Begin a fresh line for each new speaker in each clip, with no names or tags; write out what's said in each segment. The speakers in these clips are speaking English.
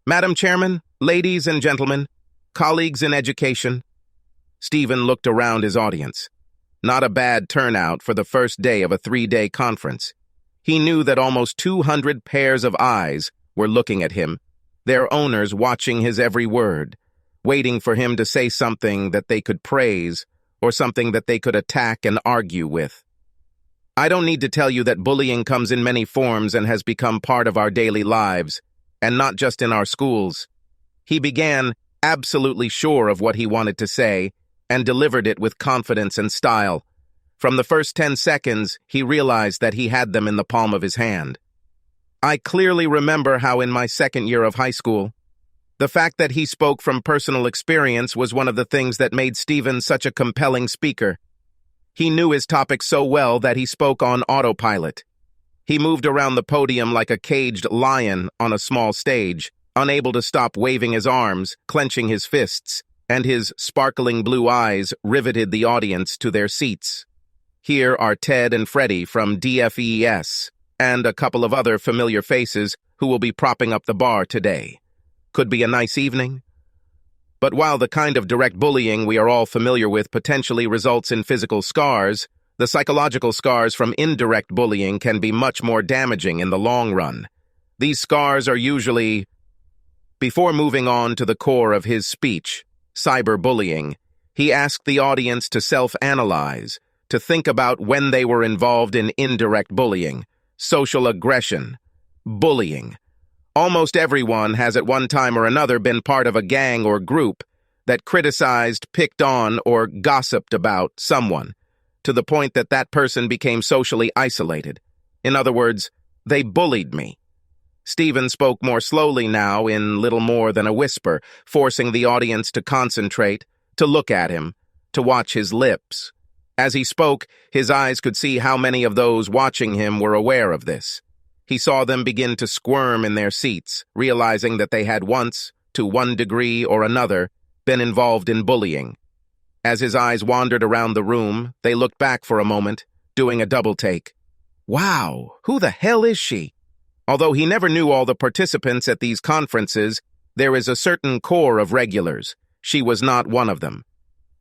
Madam Chairman, ladies and gentlemen, colleagues in education. Stephen looked around his audience. Not a bad turnout for the first day of a 3-day conference. He knew that almost 200 pairs of eyes were looking at him, their owners watching his every word, waiting for him to say something that they could praise or something that they could attack and argue with. I don't need to tell you that bullying comes in many forms and has become part of our daily lives, and not just in our schools. He began absolutely sure of what he wanted to say and delivered it with confidence and style. From the first 10 seconds, he realized that he had them in the palm of his hand. I clearly remember how in my second year of high school, the fact that he spoke from personal experience was one of the things that made Stephen such a compelling speaker. He knew his topic so well that he spoke on autopilot. He moved around the podium like a caged lion on a small stage, unable to stop waving his arms, clenching his fists, and his sparkling blue eyes riveted the audience to their seats. Here are Ted and Freddie from DFES, and a couple of other familiar faces who will be propping up the bar today. Could be a nice evening. But while the kind of direct bullying we are all familiar with potentially results in physical scars, the psychological scars from indirect bullying can be much more damaging in the long run. These scars are usually... Before moving on to the core of his speech, cyberbullying, he asked the audience to self-analyze, to think about when they were involved in indirect bullying, social aggression, bullying. Almost everyone has at one time or another been part of a gang or group that criticized, picked on, or gossiped about someone, to the point that that person became socially isolated. In other words, they bullied me. Stephen spoke more slowly now, in little more than a whisper, forcing the audience to concentrate, to look at him, to watch his lips. As he spoke, his eyes could see how many of those watching him were aware of this. He saw them begin to squirm in their seats, realizing that they had once, to one degree or another, been involved in bullying. As his eyes wandered around the room, they looked back for a moment, doing a double take. Wow, who the hell is she? Although he never knew all the participants at these conferences, there is a certain core of regulars. She was not one of them.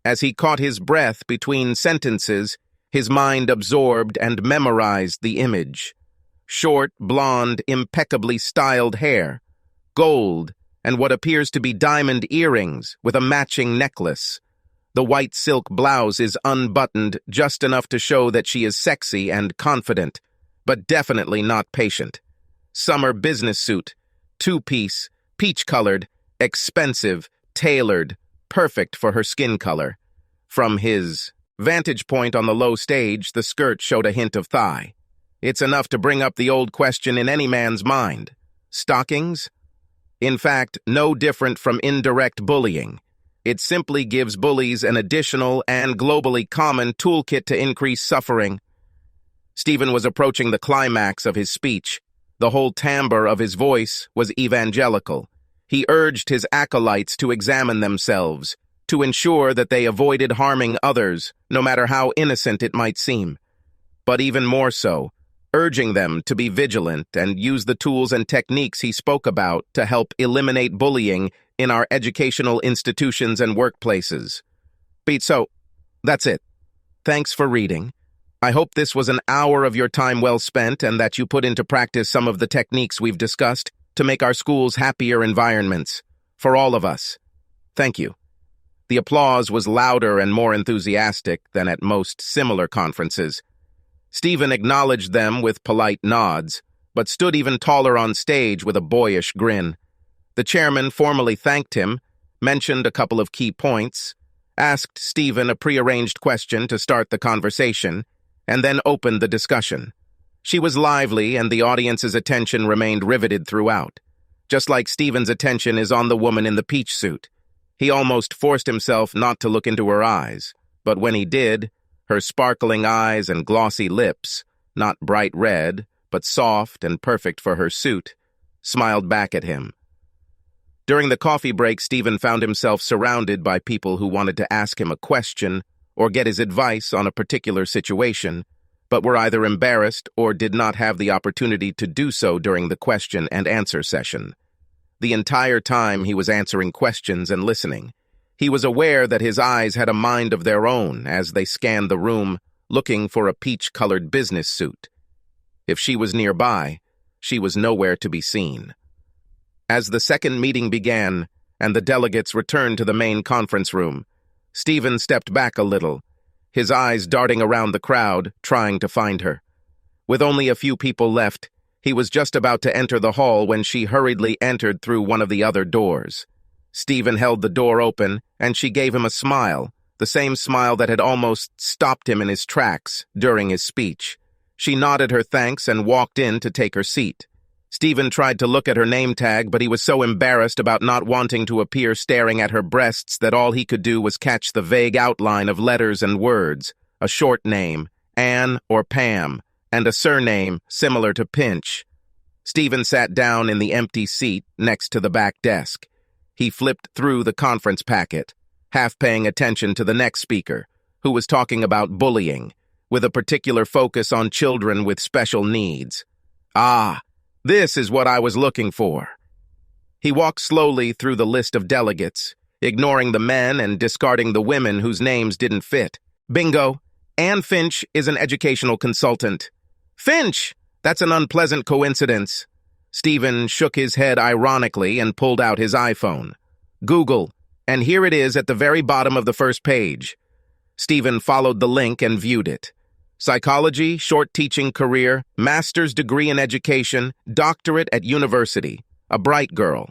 As he caught his breath between sentences, his mind absorbed and memorized the image. Short, blonde, impeccably styled hair, gold, and what appears to be diamond earrings with a matching necklace. The white silk blouse is unbuttoned just enough to show that she is sexy and confident, but definitely not patient. Summer business suit, 2-piece, peach-colored, expensive, tailored, perfect for her skin color. From his vantage point on the low stage, the skirt showed a hint of thigh. It's enough to bring up the old question in any man's mind. Stockings? In fact, no different from indirect bullying. It simply gives bullies an additional and globally common toolkit to increase suffering. Stephen was approaching the climax of his speech. The whole timbre of his voice was evangelical. He urged his acolytes to examine themselves, to ensure that they avoided harming others, no matter how innocent it might seem. But even more so, urging them to be vigilant and use the tools and techniques he spoke about to help eliminate bullying in our educational institutions and workplaces. So, that's it. Thanks for reading. I hope this was an hour of your time well spent and that you put into practice some of the techniques we've discussed to make our schools happier environments for all of us. Thank you. The applause was louder and more enthusiastic than at most similar conferences. Stephen acknowledged them with polite nods, but stood even taller on stage with a boyish grin. The chairman formally thanked him, mentioned a couple of key points, asked Stephen a prearranged question to start the conversation, and then opened the discussion. She was lively, and the audience's attention remained riveted throughout. Just like Stephen's attention is on the woman in the peach suit. He almost forced himself not to look into her eyes, but when he did, her sparkling eyes and glossy lips, not bright red, but soft and perfect for her suit, smiled back at him. During the coffee break, Stephen found himself surrounded by people who wanted to ask him a question or get his advice on a particular situation, but were either embarrassed or did not have the opportunity to do so during the question and answer session. the entire time he was answering questions and listening. He was aware that his eyes had a mind of their own as they scanned the room, looking for a peach-colored business suit. If she was nearby, she was nowhere to be seen. As the second meeting began and the delegates returned to the main conference room, Stephen stepped back a little, his eyes darting around the crowd, trying to find her. With only a few people left, he was just about to enter the hall when she hurriedly entered through one of the other doors. Stephen held the door open, and she gave him a smile, the same smile that had almost stopped him in his tracks during his speech. She nodded her thanks and walked in to take her seat. Stephen tried to look at her name tag, but he was so embarrassed about not wanting to appear staring at her breasts that all he could do was catch the vague outline of letters and words, a short name, Anne or Pam, and a surname similar to Pinch. Stephen sat down in the empty seat next to the back desk. He flipped through the conference packet, half paying attention to the next speaker, who was talking about bullying, with a particular focus on children with special needs. Ah, this is what I was looking for. He walked slowly through the list of delegates, ignoring the men and discarding the women whose names didn't fit. Bingo! Anne Finch is an educational consultant. Finch! That's an unpleasant coincidence. Stephen shook his head ironically and pulled out his iPhone. Google, and here it is at the very bottom of the first page. Stephen followed the link and viewed it. Psychology, short teaching career, master's degree in education, doctorate at university. A bright girl.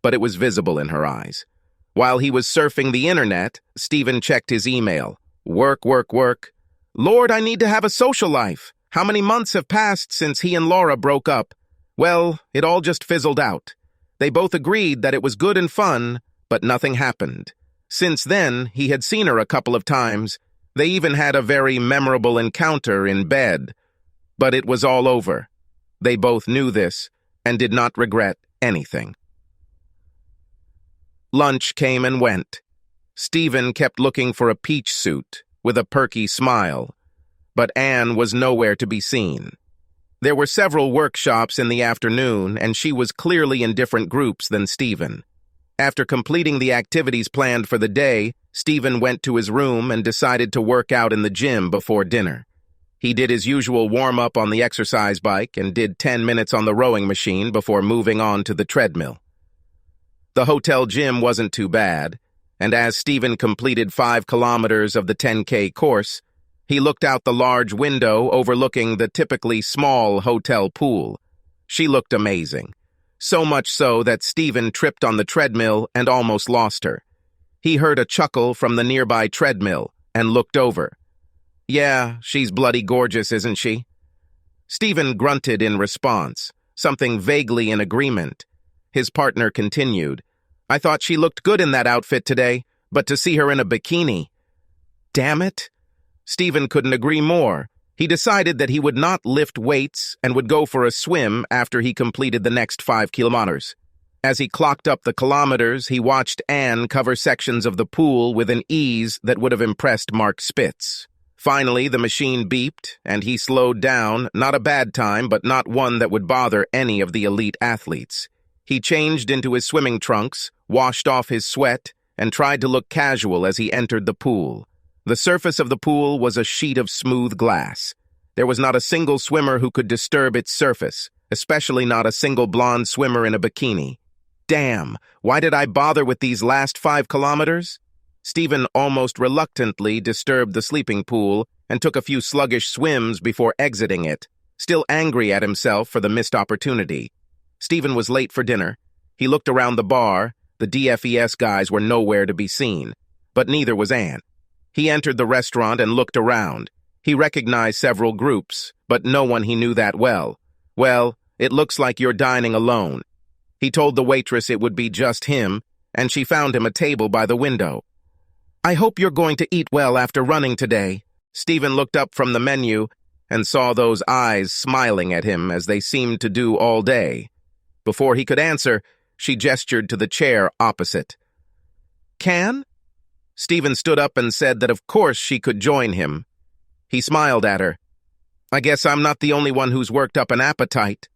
But it was visible in her eyes. While he was surfing the internet, Stephen checked his email. Work, work, work. Lord, I need to have a social life. How many months have passed since he and Laura broke up? Well, it all just fizzled out. They both agreed that it was good and fun, but nothing happened. Since then, he had seen her a couple of times. They even had a very memorable encounter in bed. But it was all over. They both knew this and did not regret anything. Lunch came and went. Stephen kept looking for a peach suit with a perky smile, but Anne was nowhere to be seen. There were several workshops in the afternoon, and she was clearly in different groups than Stephen. After completing the activities planned for the day, Stephen went to his room and decided to work out in the gym before dinner. He did his usual warm-up on the exercise bike and did 10 minutes on the rowing machine before moving on to the treadmill. The hotel gym wasn't too bad, and as Stephen completed 5 kilometers of the 10K course, he looked out the large window overlooking the typically small hotel pool. She looked amazing, so much so that Stephen tripped on the treadmill and almost lost her. He heard a chuckle from the nearby treadmill and looked over. Yeah, she's bloody gorgeous, isn't she? Stephen grunted in response, something vaguely in agreement. His partner continued. I thought she looked good in that outfit today, but to see her in a bikini. Damn it! Stephen couldn't agree more. He decided that he would not lift weights and would go for a swim after he completed the next 5 kilometers. As he clocked up the kilometers, he watched Anne cover sections of the pool with an ease that would have impressed Mark Spitz. Finally, the machine beeped, and he slowed down, not a bad time, but not one that would bother any of the elite athletes. He changed into his swimming trunks, washed off his sweat, and tried to look casual as he entered the pool. The surface of the pool was a sheet of smooth glass. There was not a single swimmer who could disturb its surface, especially not a single blonde swimmer in a bikini. Damn, why did I bother with these last 5 kilometers? Stephen almost reluctantly disturbed the sleeping pool and took a few sluggish swims before exiting it, still angry at himself for the missed opportunity. Stephen was late for dinner. He looked around the bar. The DFES guys were nowhere to be seen, but neither was Anne. He entered the restaurant and looked around. He recognized several groups, but no one he knew that well. Well, it looks like you're dining alone. He told the waitress it would be just him, and she found him a table by the window. I hope you're going to eat well after running today. Stephen looked up from the menu and saw those eyes smiling at him as they seemed to do all day. Before he could answer, she gestured to the chair opposite. Can? Stephen stood up and said that of course she could join him. He smiled at her. I guess I'm not the only one who's worked up an appetite.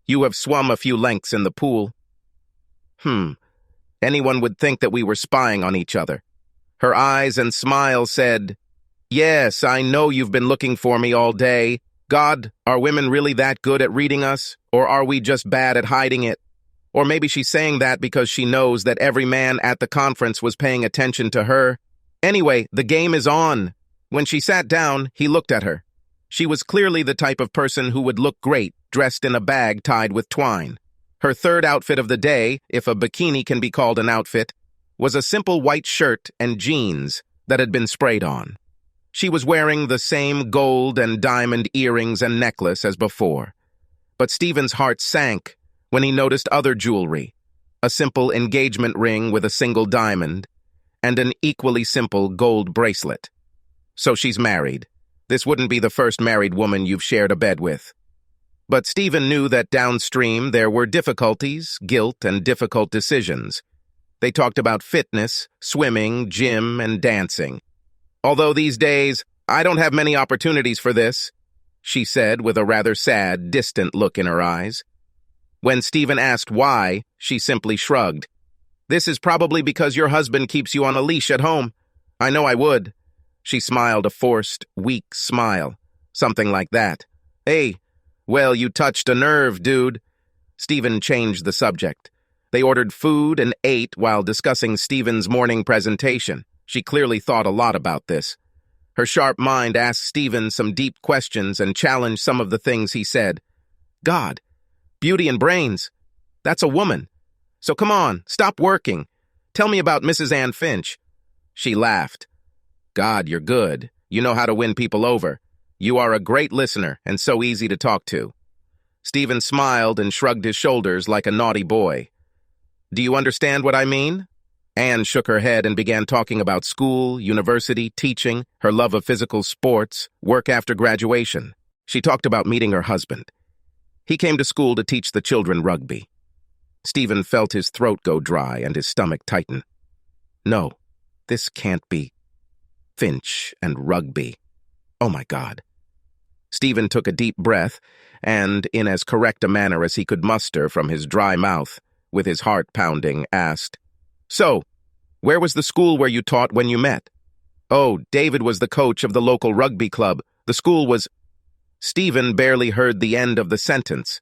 You have swum a few lengths in the pool. Anyone would think that we were spying on each other. Her eyes and smile said, "Yes, I know you've been looking for me all day. God, are women really that good at reading us? Or are we just bad at hiding it?" Or maybe she's saying that because she knows that every man at the conference was paying attention to her. Anyway, the game is on. When she sat down, he looked at her. She was clearly the type of person who would look great, dressed in a bag tied with twine. Her third outfit of the day, if a bikini can be called an outfit, was a simple white shirt and jeans that had been sprayed on. She was wearing the same gold and diamond earrings and necklace as before. But Stephen's heart sank when he noticed other jewelry, a simple engagement ring with a single diamond, and an equally simple gold bracelet. So she's married. This wouldn't be the first married woman you've shared a bed with. But Stephen knew that downstream there were difficulties, guilt, and difficult decisions. They talked about fitness, swimming, gym, and dancing. "Although these days, I don't have many opportunities for this," she said with a rather sad, distant look in her eyes. When Stephen asked why, she simply shrugged. "This is probably because your husband keeps you on a leash at home. I know I would." She smiled a forced, weak smile. Something like that. "Hey, well, you touched a nerve, dude." Stephen changed the subject. They ordered food and ate while discussing Stephen's morning presentation. She clearly thought a lot about this. Her sharp mind asked Stephen some deep questions and challenged some of the things he said. "God, beauty and brains. That's a woman. So come on, stop working. Tell me about Mrs. Ann Finch." She laughed. "God, you're good. You know how to win people over. You are a great listener and so easy to talk to." Stephen smiled and shrugged his shoulders like a naughty boy. "Do you understand what I mean?" Anne shook her head and began talking about school, university, teaching, her love of physical sports, work after graduation. She talked about meeting her husband. He came to school to teach the children rugby. Stephen felt his throat go dry and his stomach tighten. No, this can't be. Finch and rugby. Oh my God. Stephen took a deep breath and, in as correct a manner as he could muster from his dry mouth, with his heart pounding, asked, "So, where was the school where you taught when you met?" "Oh, David was the coach of the local rugby club. The school was—" Stephen barely heard the end of the sentence.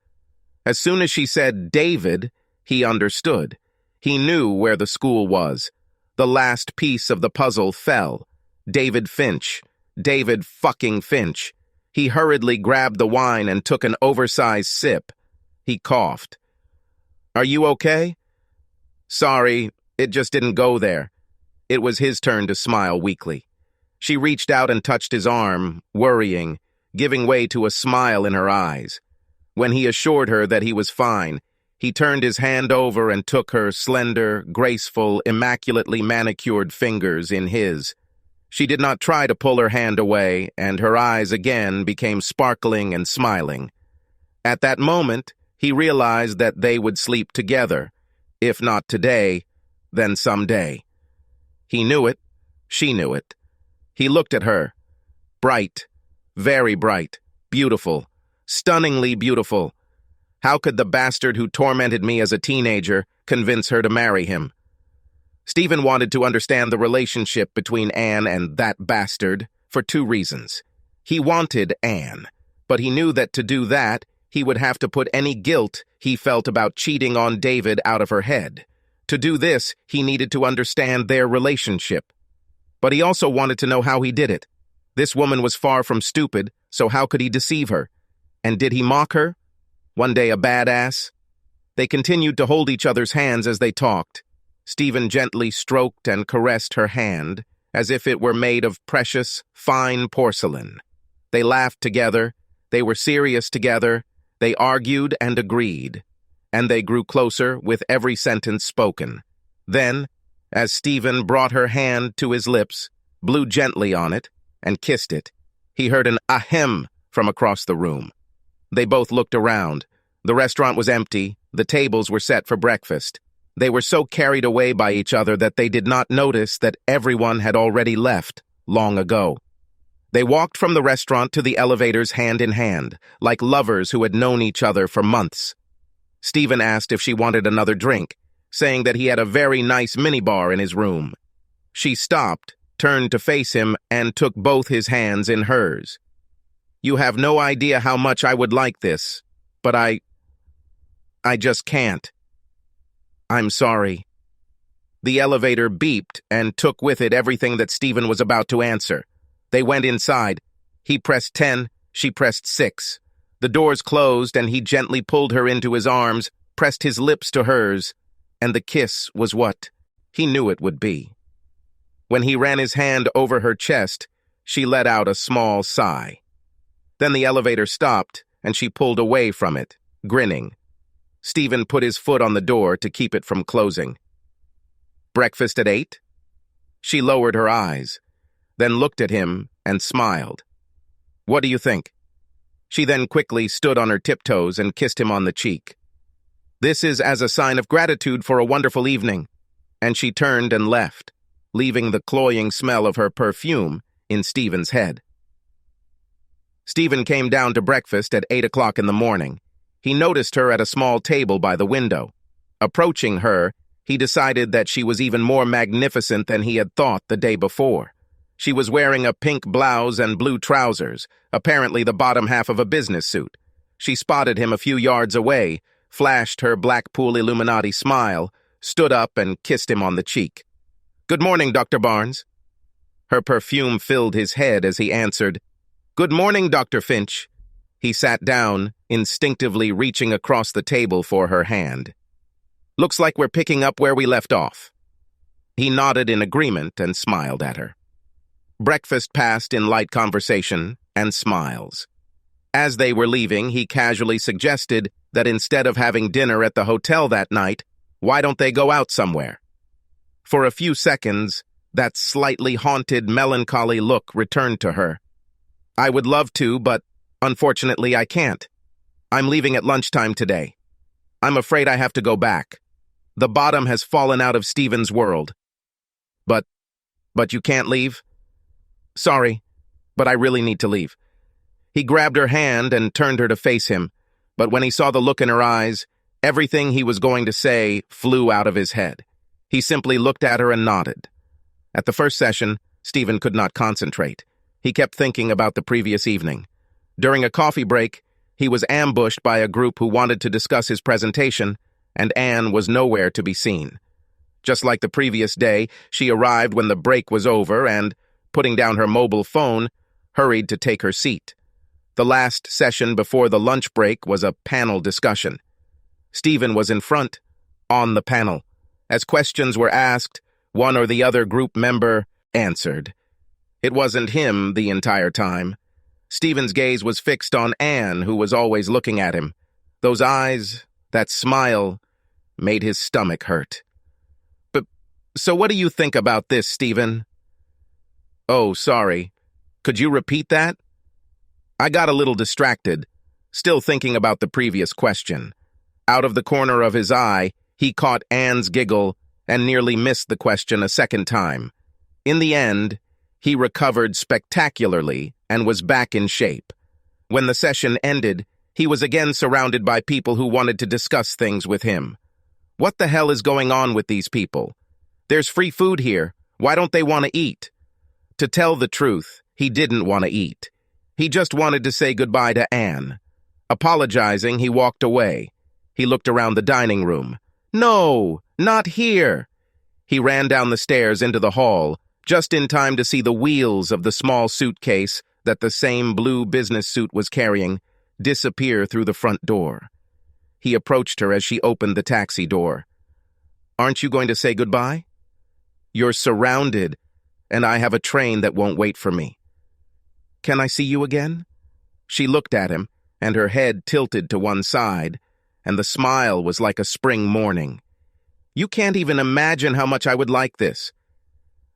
As soon as she said David, he understood. He knew where the school was. The last piece of the puzzle fell. David Finch. David fucking Finch. He hurriedly grabbed the wine and took an oversized sip. He coughed. "Are you okay?" "Sorry, it just didn't go there." It was his turn to smile weakly. She reached out and touched his arm, worrying, giving way to a smile in her eyes. When he assured her that he was fine, he turned his hand over and took her slender, graceful, immaculately manicured fingers in his. She did not try to pull her hand away, and her eyes again became sparkling and smiling. At that moment, he realized that they would sleep together. If not today, then someday. He knew it. She knew it. He looked at her. Bright. Very bright. Beautiful. Stunningly beautiful. How could the bastard who tormented me as a teenager convince her to marry him? Stephen wanted to understand the relationship between Anne and that bastard for two reasons. He wanted Anne, but he knew that to do that, he would have to put any guilt he felt about cheating on David out of her head. To do this, he needed to understand their relationship. But he also wanted to know how he did it. This woman was far from stupid, so how could he deceive her? And did he mock her? One day a badass? They continued to hold each other's hands as they talked. Stephen gently stroked and caressed her hand, as if it were made of precious, fine porcelain. They laughed together, they were serious together, they argued and agreed, and they grew closer with every sentence spoken. Then, as Stephen brought her hand to his lips, blew gently on it, and kissed it, he heard an ahem from across the room. They both looked around. The restaurant was empty, the tables were set for breakfast. They were so carried away by each other that they did not notice that everyone had already left long ago. They walked from the restaurant to the elevators hand in hand, like lovers who had known each other for months. Stephen asked if she wanted another drink. saying that he had a very nice minibar in his room. She stopped, turned to face him, and took both his hands in hers. "You have no idea how much I would like this, but I just can't. I'm sorry." The elevator beeped and took with it everything that Stephen was about to answer. They went inside. He pressed 10, she pressed 6. The doors closed and he gently pulled her into his arms, pressed his lips to hers, and the kiss was what he knew it would be. When he ran his hand over her chest, she let out a small sigh. Then the elevator stopped and she pulled away from it, grinning. Stephen put his foot on the door to keep it from closing. "Breakfast at 8? She lowered her eyes, then looked at him and smiled. "What do you think?" She then quickly stood on her tiptoes and kissed him on the cheek. "This is as a sign of gratitude for a wonderful evening." And she turned and left, leaving the cloying smell of her perfume in Stephen's head. Stephen came down to breakfast at 8 o'clock in the morning. He noticed her at a small table by the window. Approaching her, he decided that she was even more magnificent than he had thought the day before. She was wearing a pink blouse and blue trousers, apparently the bottom half of a business suit. She spotted him a few yards away, flashed her Blackpool Illuminati smile, stood up and kissed him on the cheek. "Good morning, Dr. Barnes." Her perfume filled his head as he answered, "Good morning, Dr. Finch." He sat down, instinctively reaching across the table for her hand. "Looks like we're picking up where we left off." He nodded in agreement and smiled at her. Breakfast passed in light conversation and smiles. As they were leaving, he casually suggested that instead of having dinner at the hotel that night, why don't they go out somewhere? For a few seconds, that slightly haunted, melancholy look returned to her. "I would love to, but unfortunately I can't. I'm leaving at lunchtime today. I'm afraid I have to go back. The bottom has fallen out of Stephen's world." But you can't leave?" "Sorry, but I really need to leave." He grabbed her hand and turned her to face him, but when he saw the look in her eyes, everything he was going to say flew out of his head. He simply looked at her and nodded. At the first session, Stephen could not concentrate. He kept thinking about the previous evening. During a coffee break, he was ambushed by a group who wanted to discuss his presentation, and Anne was nowhere to be seen. Just like the previous day, she arrived when the break was over and, putting down her mobile phone, hurried to take her seat. The last session before the lunch break was a panel discussion. Stephen was in front, on the panel. As questions were asked, one or the other group member answered. It wasn't him the entire time. Stephen's gaze was fixed on Anne, who was always looking at him. Those eyes, that smile, made his stomach hurt. "So what do you think about this, Stephen?" "Oh, sorry. Could you repeat that?" I got a little distracted, still thinking about the previous question. Out of the corner of his eye, he caught Anne's giggle and nearly missed the question a second time. In the end, he recovered spectacularly and was back in shape. When the session ended, he was again surrounded by people who wanted to discuss things with him. What the hell is going on with these people? There's free food here. Why don't they want to eat? To tell the truth, he didn't want to eat. He just wanted to say goodbye to Anne. Apologizing, he walked away. He looked around the dining room. No, not here. He ran down the stairs into the hall, just in time to see the wheels of the small suitcase that the same blue business suit was carrying disappear through the front door. He approached her as she opened the taxi door. "Aren't you going to say goodbye?" "You're surrounded, and I have a train that won't wait for me." "Can I see you again?" She looked at him, and her head tilted to one side, and the smile was like a spring morning. "You can't even imagine how much I would like this."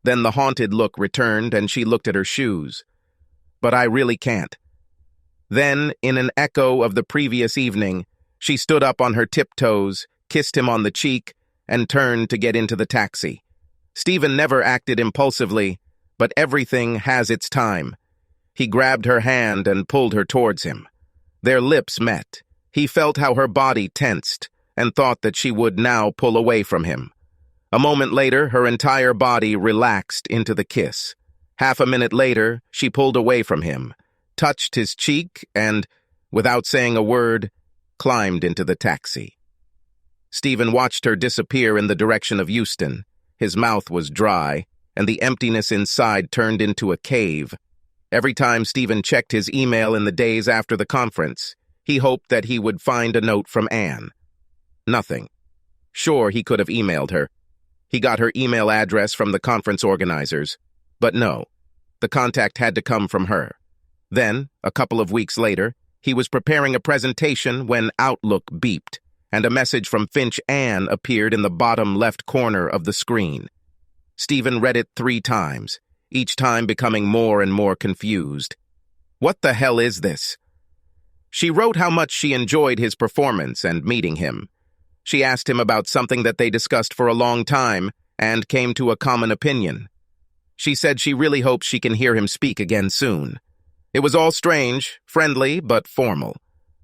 Then the haunted look returned, and she looked at her shoes. "But I really can't." Then, in an echo of the previous evening, she stood up on her tiptoes, kissed him on the cheek, and turned to get into the taxi. Stephen never acted impulsively, but everything has its time. He grabbed her hand and pulled her towards him. Their lips met. He felt how her body tensed, and thought that she would now pull away from him. A moment later, her entire body relaxed into the kiss. Half a minute later, she pulled away from him, touched his cheek, and, without saying a word, climbed into the taxi. Stephen watched her disappear in the direction of Euston. His mouth was dry, and the emptiness inside turned into a cave. Every time Stephen checked his email in the days after the conference, he hoped that he would find a note from Anne. Nothing. Sure, he could have emailed her. He got her email address from the conference organizers. But no, the contact had to come from her. Then, a couple of weeks later, he was preparing a presentation when Outlook beeped, and a message from Finch Anne appeared in the bottom left corner of the screen. Stephen read it 3 times, each time becoming more and more confused. What the hell is this? She wrote how much she enjoyed his performance and meeting him. She asked him about something that they discussed for a long time and came to a common opinion. She said she really hopes she can hear him speak again soon. It was all strange, friendly, but formal.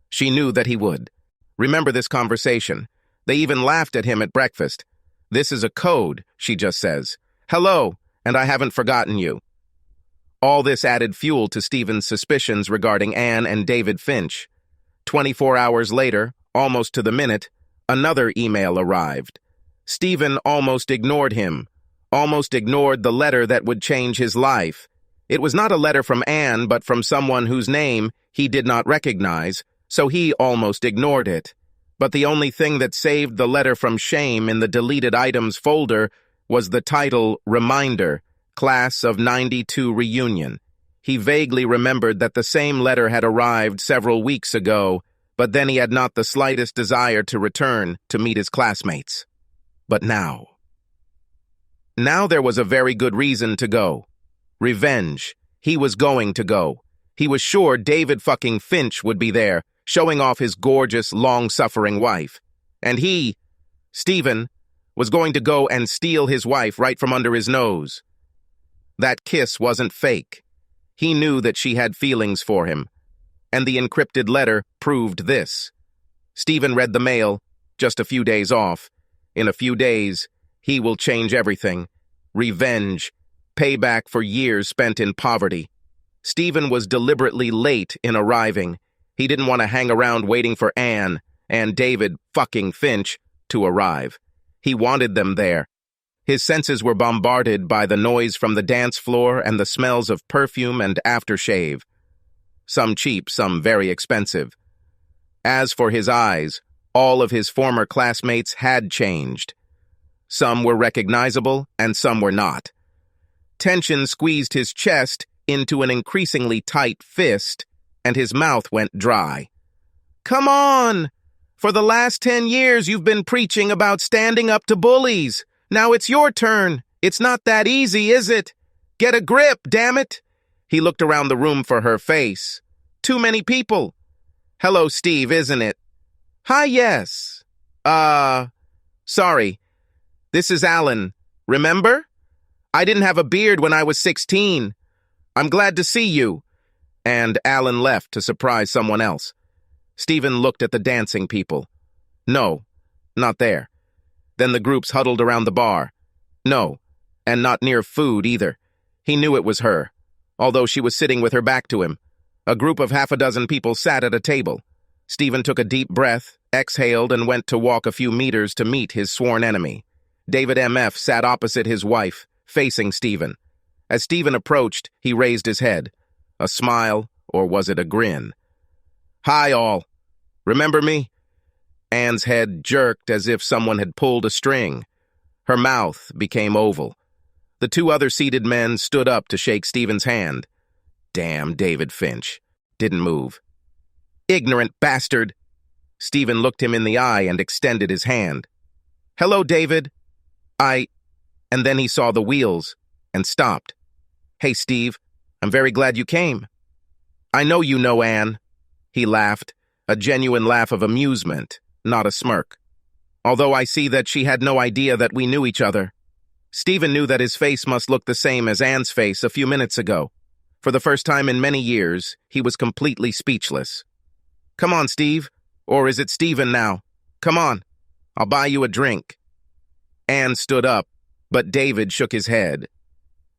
She knew that he would. Remember this conversation. They even laughed at him at breakfast. This is a code, she just says. Hello, and I haven't forgotten you. All this added fuel to Stephen's suspicions regarding Anne and David Finch. 24 hours later, almost to the minute, another email arrived. Stephen almost ignored him, almost ignored the letter that would change his life. It was not a letter from Anne, but from someone whose name he did not recognize, so he almost ignored it. But the only thing that saved the letter from shame in the deleted items folder was the title, Reminder, Class of '92 Reunion. He vaguely remembered that the same letter had arrived several weeks ago, but then he had not the slightest desire to return to meet his classmates. But now there was a very good reason to go. Revenge. He was going to go. He was sure David fucking Finch would be there, showing off his gorgeous, long-suffering wife. And he, Stephen, was going to go and steal his wife right from under his nose. That kiss wasn't fake. He knew that she had feelings for him. And the encrypted letter proved this. Stephen read the mail, just a few days off. In a few days, he will change everything. Revenge. Payback for years spent in poverty. Stephen was deliberately late in arriving. He didn't want to hang around waiting for Anne and David fucking Finch to arrive. He wanted them there. His senses were bombarded by the noise from the dance floor and the smells of perfume and aftershave. Some cheap, some very expensive. As for his eyes, all of his former classmates had changed. Some were recognizable and some were not. Tension squeezed his chest into an increasingly tight fist, and his mouth went dry. Come on! For the last 10 years you've been preaching about standing up to bullies. Now it's your turn. It's not that easy, is it? Get a grip, damn it! He looked around the room for her face. Too many people. Hello, Steve, isn't it? Hi, yes. Sorry. This is Alan. Remember? I didn't have a beard when I was 16. I'm glad to see you. And Alan left to surprise someone else. Stephen looked at the dancing people. No, not there. Then the groups huddled around the bar. No, and not near food either. He knew it was her, although she was sitting with her back to him. A group of half a dozen people sat at a table. Stephen took a deep breath, exhaled, and went to walk a few meters to meet his sworn enemy. David M.F. sat opposite his wife, facing Stephen. As Stephen approached, he raised his head. A smile, or was it a grin? Hi, all. Remember me? Anne's head jerked as if someone had pulled a string. Her mouth became oval. The 2 other seated men stood up to shake Stephen's hand. Damn David Finch. Didn't move. Ignorant bastard! Stephen looked him in the eye and extended his hand. Hello, David. And then he saw the wheels and stopped. Hey, Steve, I'm very glad you came. I know you know Anne. He laughed, a genuine laugh of amusement, not a smirk. Although I see that she had no idea that we knew each other. Stephen knew that his face must look the same as Anne's face a few minutes ago. For the first time in many years, he was completely speechless. Come on, Steve. Or is it Stephen now? Come on. I'll buy you a drink. Anne stood up, but David shook his head.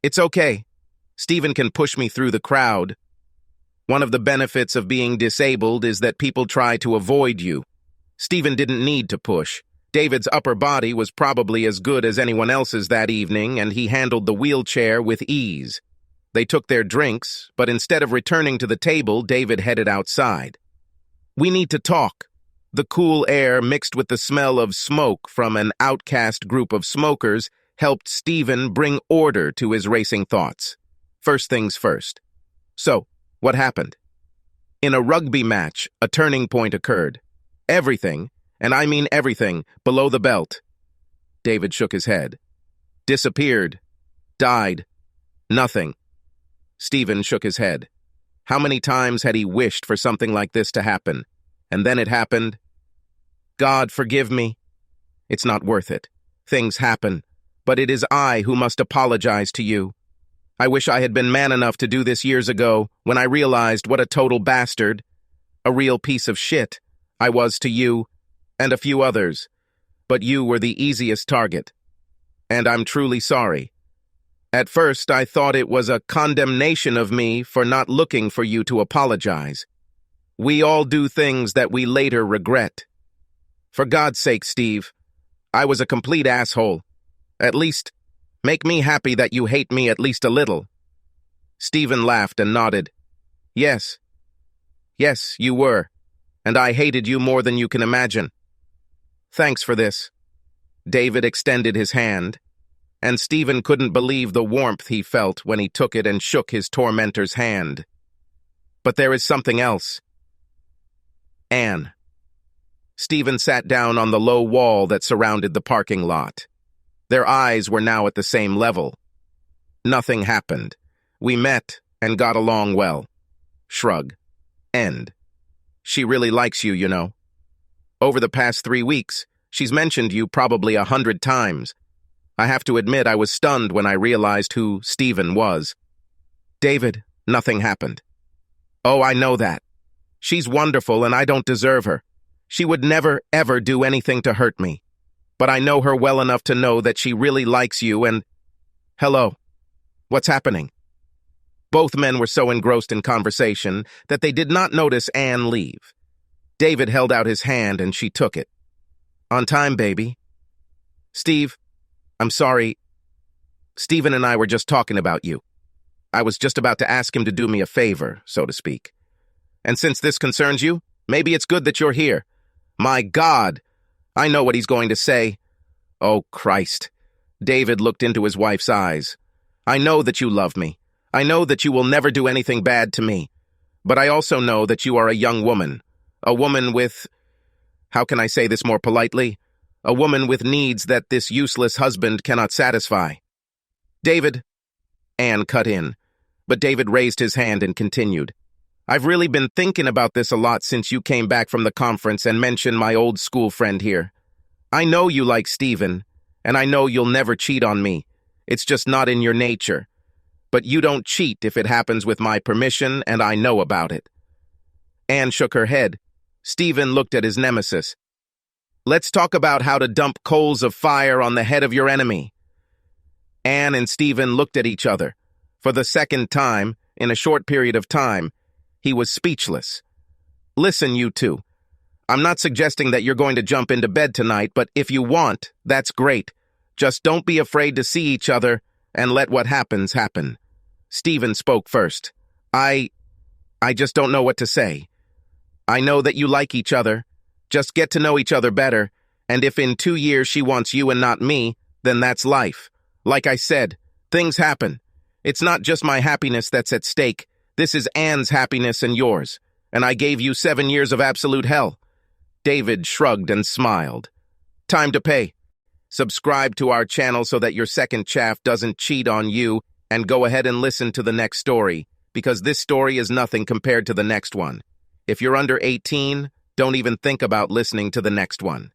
It's okay. Stephen can push me through the crowd. One of the benefits of being disabled is that people try to avoid you. Stephen didn't need to push. David's upper body was probably as good as anyone else's that evening, and he handled the wheelchair with ease. They took their drinks, but instead of returning to the table, David headed outside. We need to talk. The cool air mixed with the smell of smoke from an outcast group of smokers helped Stephen bring order to his racing thoughts. First things first. So, what happened? In a rugby match, a turning point occurred. Everything, and I mean everything, below the belt. David shook his head. Disappeared. Died. Nothing. Stephen shook his head. How many times had he wished for something like this to happen? And then it happened. God, forgive me. It's not worth it. Things happen. But it is I who must apologize to you. I wish I had been man enough to do this years ago, when I realized what a total bastard, a real piece of shit, I was to you, and a few others. But you were the easiest target. And I'm truly sorry. At first, I thought it was a condemnation of me for not looking for you to apologize. We all do things that we later regret. For God's sake, Steve, I was a complete asshole. At least, make me happy that you hate me at least a little. Stephen laughed and nodded. Yes. Yes, you were. And I hated you more than you can imagine. Thanks for this. David extended his hand, and Stephen couldn't believe the warmth he felt when he took it and shook his tormentor's hand. But there is something else. Anne. Stephen sat down on the low wall that surrounded the parking lot. Their eyes were now at the same level. Nothing happened. We met and got along well. Shrug. End. She really likes you, you know. Over the past 3 weeks, she's mentioned you probably 100 times. I have to admit I was stunned when I realized who Stephen was. David, nothing happened. Oh, I know that. She's wonderful and I don't deserve her. She would never, ever do anything to hurt me. But I know her well enough to know that she really likes you and... Hello. What's happening? Both men were so engrossed in conversation that they did not notice Anne leave. David held out his hand and she took it. On time, baby. Steve, I'm sorry. Stephen and I were just talking about you. I was just about to ask him to do me a favor, so to speak. And since this concerns you, maybe it's good that you're here. My God! I know what he's going to say. Oh, Christ. David looked into his wife's eyes. I know that you love me. I know that you will never do anything bad to me. But I also know that you are a young woman. A woman with... How can I say this more politely? A woman with needs that this useless husband cannot satisfy. David... Anne cut in. But David raised his hand and continued. I've really been thinking about this a lot since you came back from the conference and mentioned my old school friend here. I know you like Stephen, and I know you'll never cheat on me. It's just not in your nature. But you don't cheat if it happens with my permission, and I know about it. Anne shook her head. Stephen looked at his nemesis. Let's talk about how to dump coals of fire on the head of your enemy. Anne and Stephen looked at each other. For the second time, in a short period of time, he was speechless. Listen, you two. I'm not suggesting that you're going to jump into bed tonight, but if you want, that's great. Just don't be afraid to see each other and let what happens happen. Stephen spoke first. I just don't know what to say. I know that you like each other. Just get to know each other better, and if in 2 years she wants you and not me, then that's life. Like I said, things happen. It's not just my happiness that's at stake. This is Anne's happiness and yours, and I gave you 7 years of absolute hell. David shrugged and smiled. Time to pay. Subscribe to our channel so that your second chaff doesn't cheat on you, and go ahead and listen to the next story, because this story is nothing compared to the next one. If you're under 18, don't even think about listening to the next one.